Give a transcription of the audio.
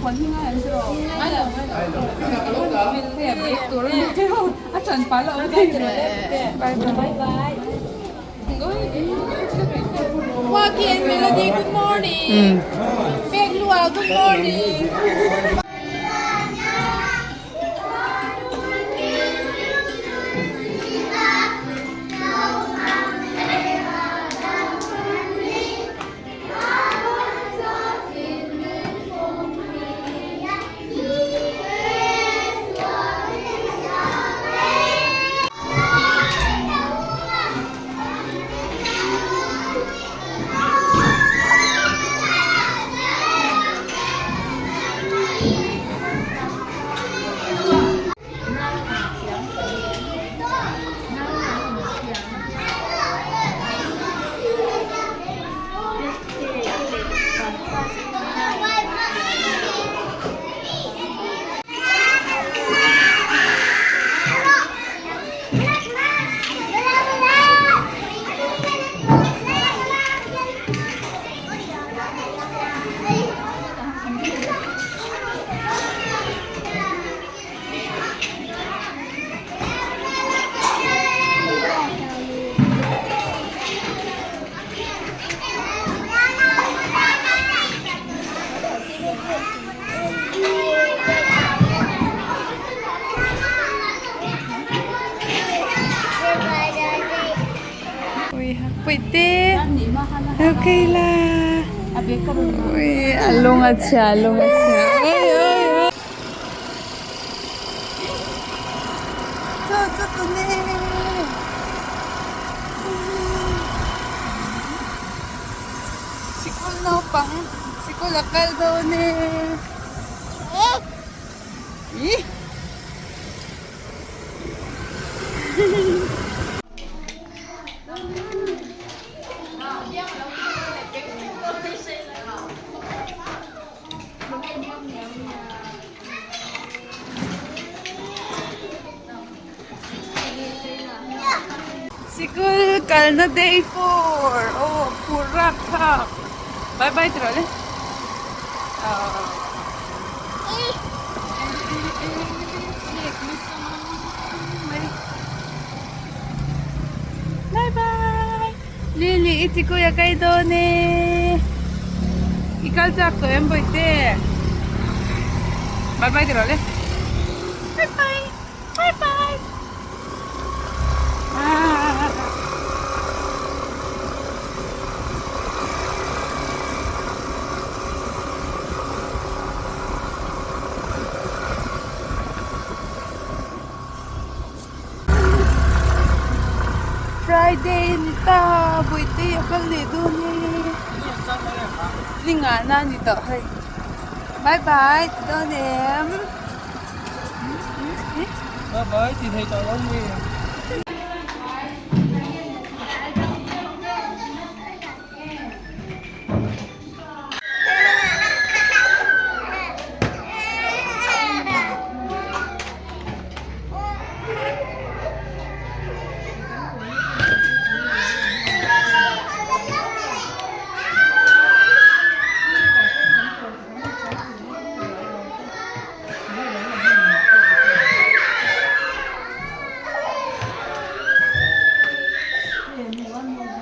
คนที่ง่ายสุดไม่เลยเสียบตัวแล้วเที่ยวอาจารย์ป้าเราไม่ได้ไปไปว่าเกียนเมโลดี้ Good morning เบกลัว Good morning Pwede. Okay lah. Uy, alungat siya, alungat siya. Ay, ay, ay. Ito ne. Sikul na pang. Sikul akal daw ne. Ih. Sikul kal na day 4. Oh, purak ha. Bye-bye, Trole. Bye-bye. Lily, iti kuya kay Done. Ikal sakto, yan boy te. Bye-bye, Trole. Bye-bye. Bye-bye. Friday nita, buiti akal dito ni. Lingana nito. Bye bye, Donem. Bye bye, chị thầy chào ông đi. One more.